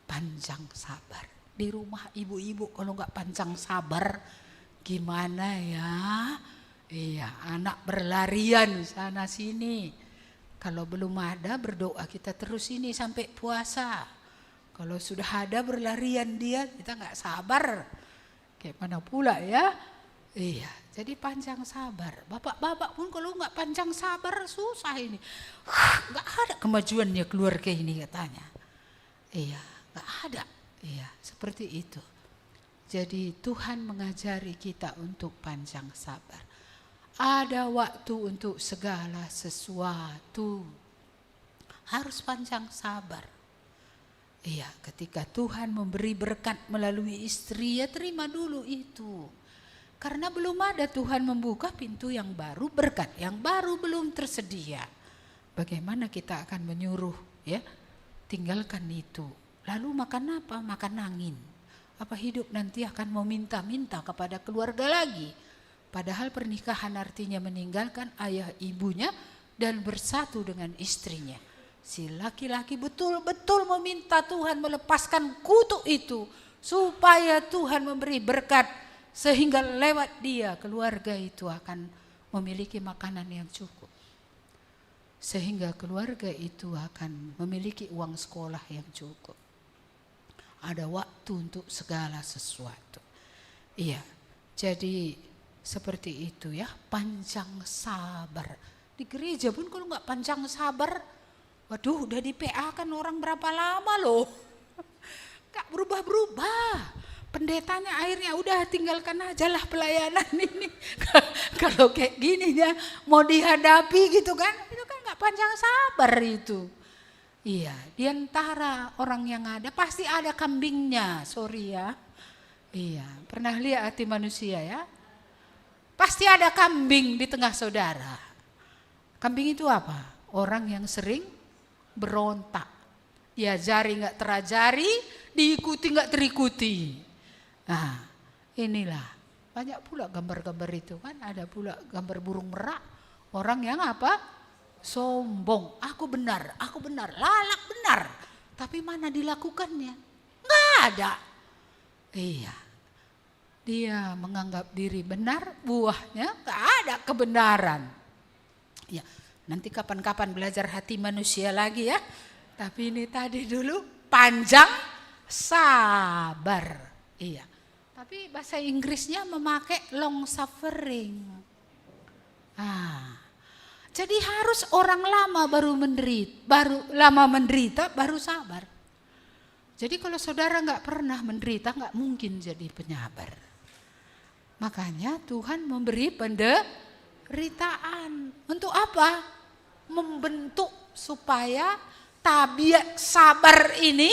Panjang sabar. Di rumah ibu-ibu kalau nggak panjang sabar, gimana ya? Iya, anak berlarian sana sini. Kalau belum ada berdoa kita terus ini sampai puasa. Kalau sudah ada berlarian dia, kita nggak sabar. Kayak mana pula ya? Iya, jadi panjang sabar. Bapak-bapak pun kalau nggak panjang sabar susah ini. Nggak ada kemajuannya keluarga ini katanya. Iya, nggak ada. Iya, seperti itu. Jadi Tuhan mengajari kita untuk panjang sabar. Ada waktu untuk segala sesuatu. Harus panjang sabar. Iya, ketika Tuhan memberi berkat melalui istri, ya terima dulu itu. Karena belum ada Tuhan membuka pintu yang baru, berkat yang baru belum tersedia. Bagaimana kita akan menyuruh ya, tinggalkan itu. Lalu makan apa? Makan angin. Apa hidup nanti akan meminta-minta kepada keluarga lagi? Padahal pernikahan artinya meninggalkan ayah ibunya dan bersatu dengan istrinya. Si laki-laki betul-betul meminta Tuhan melepaskan kutuk itu. Supaya Tuhan memberi berkat. Sehingga lewat dia keluarga itu akan memiliki makanan yang cukup. Sehingga keluarga itu akan memiliki uang sekolah yang cukup. Ada waktu untuk segala sesuatu. Iya, jadi seperti itu ya, panjang sabar. Di gereja pun kalau nggak panjang sabar, waduh udah di PA kan orang berapa lama loh. Gak berubah-berubah. Pendetanya akhirnya udah tinggalkan aja lah pelayanan ini. Kalau kayak gini ya mau dihadapi gitu kan, itu kan nggak panjang sabar itu. Iya, di antara orang yang ada pasti ada kambingnya, sorry ya. Iya, pernah lihat hati manusia ya? Pasti ada kambing di tengah saudara. Kambing itu apa? Orang yang sering berontak. Diajari nggak terajari, diikuti nggak terikuti. Nah, inilah banyak pula gambar-gambar itu kan. Ada pula gambar burung merak. Orang yang apa? Sombong, aku benar, lalak benar. Tapi mana dilakukannya? Nggak ada. Iya, dia menganggap diri benar, buahnya nggak ada kebenaran. Ya, nanti kapan-kapan belajar hati manusia lagi ya. Tapi ini tadi dulu panjang sabar. Iya, tapi bahasa Inggrisnya memakai long suffering. Jadi harus orang lama baru menderita, baru sabar. Jadi kalau saudara nggak pernah menderita, nggak mungkin jadi penyabar. Makanya Tuhan memberi penderitaan. Untuk apa? Membentuk supaya tabiat sabar ini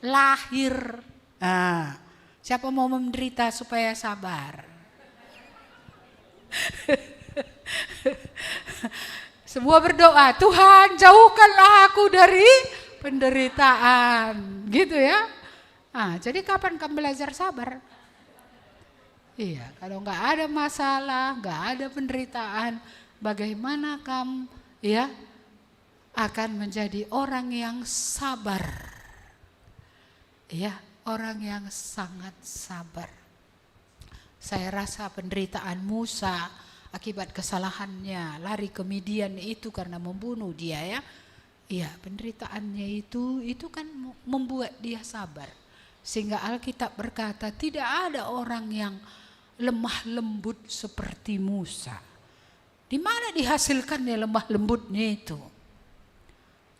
lahir. Siapa mau menderita supaya sabar? Semua berdoa, Tuhan jauhkanlah aku dari penderitaan, gitu ya. Jadi kapan kamu belajar sabar? Iya, kalau nggak ada masalah, nggak ada penderitaan, bagaimana kamu ya akan menjadi orang yang sabar? Ya, orang yang sangat sabar. Saya rasa penderitaan Musa akibat kesalahannya lari ke Midian itu karena membunuh dia ya. Iya, penderitaannya itu kan membuat dia sabar. Sehingga Alkitab berkata tidak ada orang yang lemah lembut seperti Musa. Di mana dihasilkannya lemah lembutnya itu?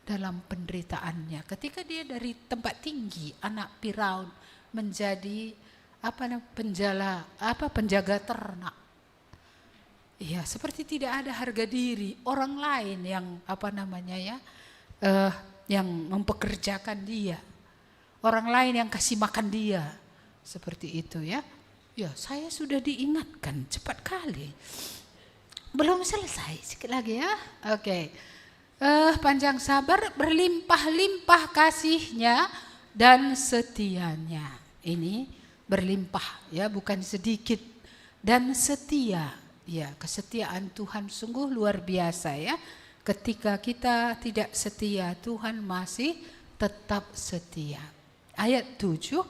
Dalam penderitaannya. Ketika dia dari tempat tinggi, anak Firaun menjadi penjaga ternak. Ya, seperti tidak ada harga diri orang lain yang yang mempekerjakan dia, orang lain yang kasih makan dia, seperti itu ya. Ya, saya sudah diingatkan cepat kali. Belum selesai, sedikit lagi ya. Oke. Panjang sabar, berlimpah-limpah kasihnya dan setianya. Ini berlimpah ya, bukan sedikit, dan setia. Ya, kesetiaan Tuhan sungguh luar biasa ya. Ketika kita tidak setia, Tuhan masih tetap setia. Ayat 7,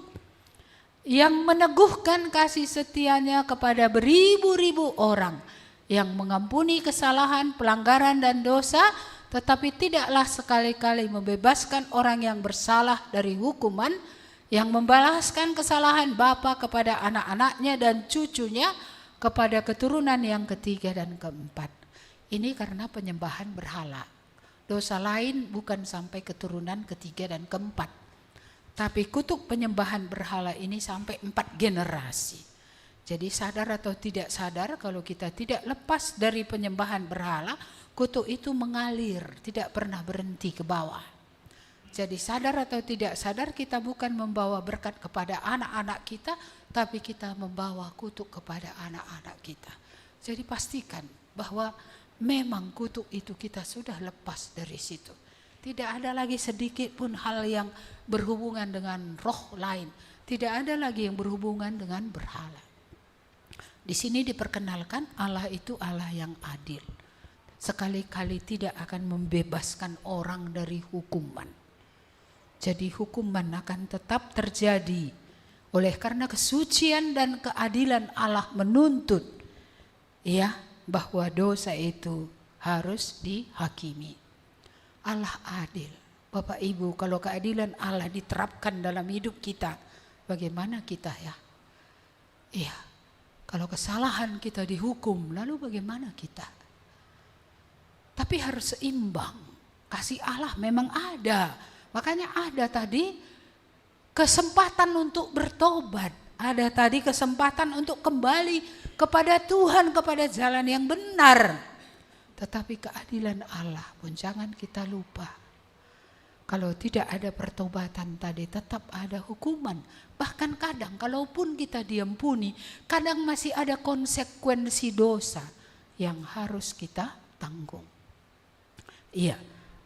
yang meneguhkan kasih setianya kepada beribu-ribu orang, yang mengampuni kesalahan, pelanggaran dan dosa, tetapi tidaklah sekali-kali membebaskan orang yang bersalah dari hukuman, yang membalaskan kesalahan bapa kepada anak-anaknya dan cucunya, kepada keturunan yang ketiga dan keempat. Ini karena penyembahan berhala. Dosa lain bukan sampai keturunan ketiga dan keempat. Tapi kutuk penyembahan berhala ini sampai 4 generasi. Jadi sadar atau tidak sadar, kalau kita tidak lepas dari penyembahan berhala, kutuk itu mengalir, tidak pernah berhenti ke bawah. Jadi sadar atau tidak sadar, kita bukan membawa berkat kepada anak-anak kita, tapi kita membawa kutuk kepada anak-anak kita. Jadi pastikan bahwa memang kutuk itu kita sudah lepas dari situ. Tidak ada lagi sedikit pun hal yang berhubungan dengan roh lain. Tidak ada lagi yang berhubungan dengan berhala. Di sini diperkenalkan Allah itu Allah yang adil. Sekali-kali tidak akan membebaskan orang dari hukuman. Jadi hukuman akan tetap terjadi. Oleh karena kesucian dan keadilan Allah menuntut ya bahwa dosa itu harus dihakimi. Allah adil. Bapak Ibu, kalau keadilan Allah diterapkan dalam hidup kita, bagaimana kita ya? Iya. Kalau kesalahan kita dihukum, lalu bagaimana kita? Tapi harus seimbang. Kasih Allah memang ada. Makanya ada tadi kesempatan untuk bertobat. Ada tadi kesempatan untuk kembali kepada Tuhan, kepada jalan yang benar. Tetapi keadilan Allah pun jangan kita lupa. Kalau tidak ada pertobatan tadi, tetap ada hukuman. Bahkan kadang kalaupun kita diampuni, kadang masih ada konsekuensi dosa yang harus kita tanggung. Iya.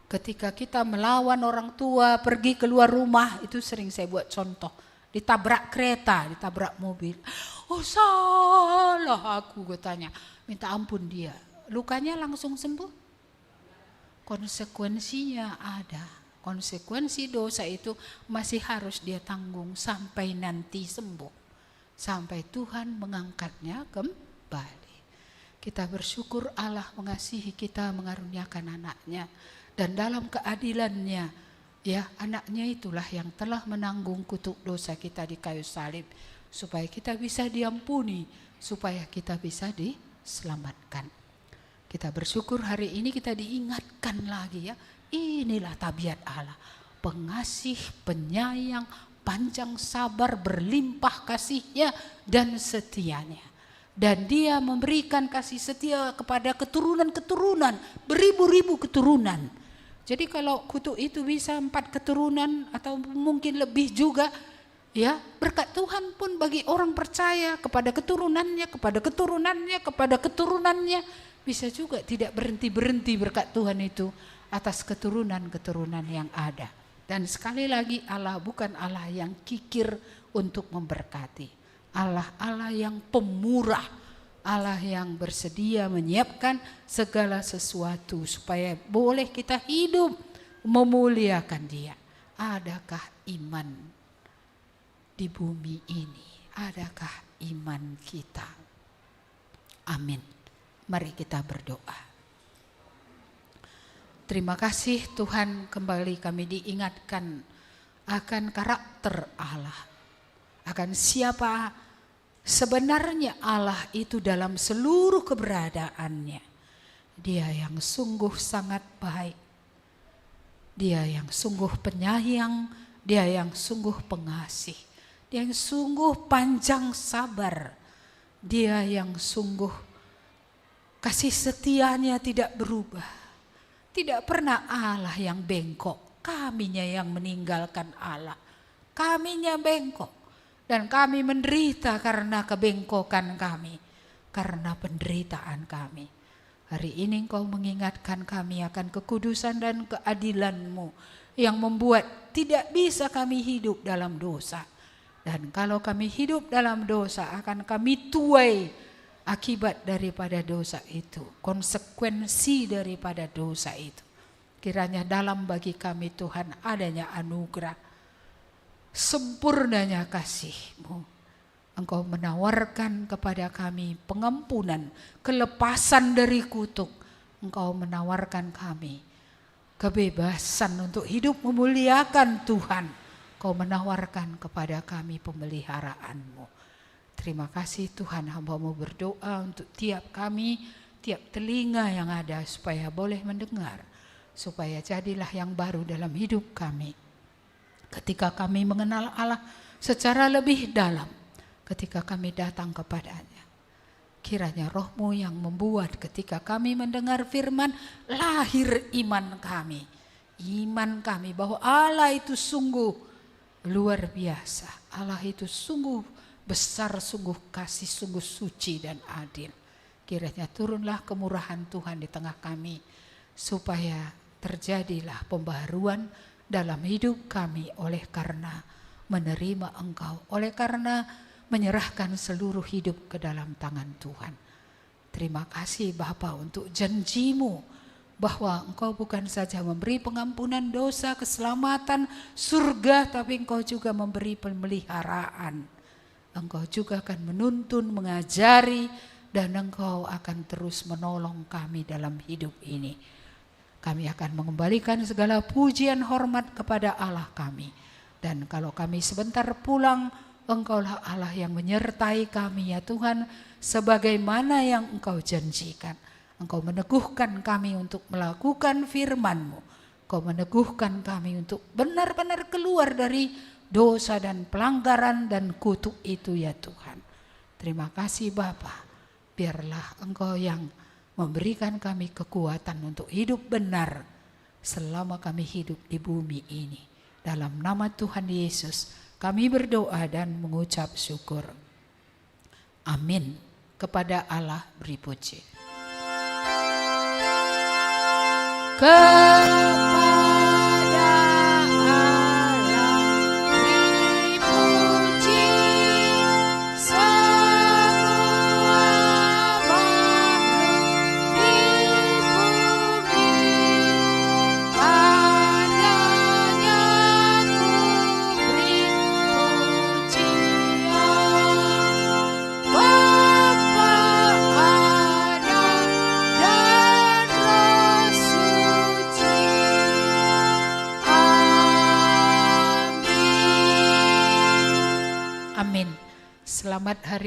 Ketika kita melawan orang tua, pergi keluar rumah, itu sering saya buat contoh. Ditabrak kereta, ditabrak mobil. Oh salah aku, gue tanya. Minta ampun dia. Lukanya langsung sembuh? Konsekuensinya ada. Konsekuensi dosa itu masih harus dia tanggung sampai nanti sembuh. Sampai Tuhan mengangkatnya kembali. Kita bersyukur Allah mengasihi kita, mengaruniakan anaknya. Dan dalam keadilannya, ya anaknya itulah yang telah menanggung kutuk dosa kita di kayu salib. Supaya kita bisa diampuni, supaya kita bisa diselamatkan. Kita bersyukur hari ini kita diingatkan lagi ya. Inilah tabiat Allah. Pengasih, penyayang, panjang sabar, berlimpah kasihnya dan setianya. Dan dia memberikan kasih setia kepada keturunan-keturunan, beribu-ribu keturunan. Jadi kalau kutuk itu bisa 4 keturunan atau mungkin lebih juga, ya berkat Tuhan pun bagi orang percaya kepada keturunannya, kepada keturunannya, kepada keturunannya. Bisa juga tidak berhenti-berhenti berkat Tuhan itu atas keturunan-keturunan yang ada. Dan sekali lagi Allah bukan Allah yang kikir untuk memberkati. Allah yang pemurah. Allah yang bersedia menyiapkan segala sesuatu supaya boleh kita hidup memuliakan Dia. Adakah iman di bumi ini? Adakah iman kita? Amin. Mari kita berdoa. Terima kasih Tuhan, kembali kami diingatkan akan karakter Allah. Akan siapa sebenarnya Allah itu dalam seluruh keberadaannya. Dia yang sungguh sangat baik. Dia yang sungguh penyayang. Dia yang sungguh pengasih. Dia yang sungguh panjang sabar. Dia yang sungguh Kasih setianya tidak berubah. Tidak pernah Allah yang bengkok. Kaminya yang meninggalkan Allah. Kaminya bengkok. Dan kami menderita karena kebengkokan kami. Karena penderitaan kami. Hari ini Engkau mengingatkan kami akan kekudusan dan keadilan-Mu yang membuat tidak bisa kami hidup dalam dosa. Dan kalau kami hidup dalam dosa akan kami tuai akibat daripada dosa itu. Konsekuensi daripada dosa itu. Kiranya dalam bagi kami Tuhan adanya anugerah. Sempurnanya kasih-Mu. Engkau menawarkan kepada kami pengampunan, kelepasan dari kutuk. Engkau menawarkan kami kebebasan untuk hidup memuliakan Tuhan. Engkau menawarkan kepada kami pemeliharaan-Mu. Terima kasih Tuhan, hamba-Mu berdoa untuk tiap kami, tiap telinga yang ada supaya boleh mendengar. Supaya jadilah yang baru dalam hidup kami. Ketika kami mengenal Allah secara lebih dalam. Ketika kami datang kepadanya. Kiranya Roh-Mu yang membuat ketika kami mendengar firman, lahir iman kami. Iman kami bahwa Allah itu sungguh luar biasa. Allah itu sungguh besar, sungguh kasih, sungguh suci dan adil. Kiranya turunlah kemurahan Tuhan di tengah kami. Supaya terjadilah pembaharuan dalam hidup kami oleh karena menerima Engkau. Oleh karena menyerahkan seluruh hidup ke dalam tangan Tuhan. Terima kasih Bapa untuk janji-Mu bahwa Engkau bukan saja memberi pengampunan dosa, keselamatan, surga, tapi Engkau juga memberi pemeliharaan. Engkau juga akan menuntun, mengajari, dan Engkau akan terus menolong kami dalam hidup ini. Kami akan mengembalikan segala pujian hormat kepada Allah kami. Dan kalau kami sebentar pulang, Engkaulah Allah yang menyertai kami ya Tuhan, sebagaimana yang Engkau janjikan. Engkau meneguhkan kami untuk melakukan firman-Mu. Engkau meneguhkan kami untuk benar-benar keluar dari dosa dan pelanggaran dan kutuk itu ya Tuhan. Terima kasih Bapa. Biarlah Engkau yang memberikan kami kekuatan untuk hidup benar selama kami hidup di bumi ini. Dalam nama Tuhan Yesus kami berdoa dan mengucap syukur. Amin. Kepada Allah beri puji. Kepada Allah beri puji, semua makhluk di bumi. Padanya ku beri pujian. Bapa, Anak, dan Roh Suci. Amin. Amin. Selamat hari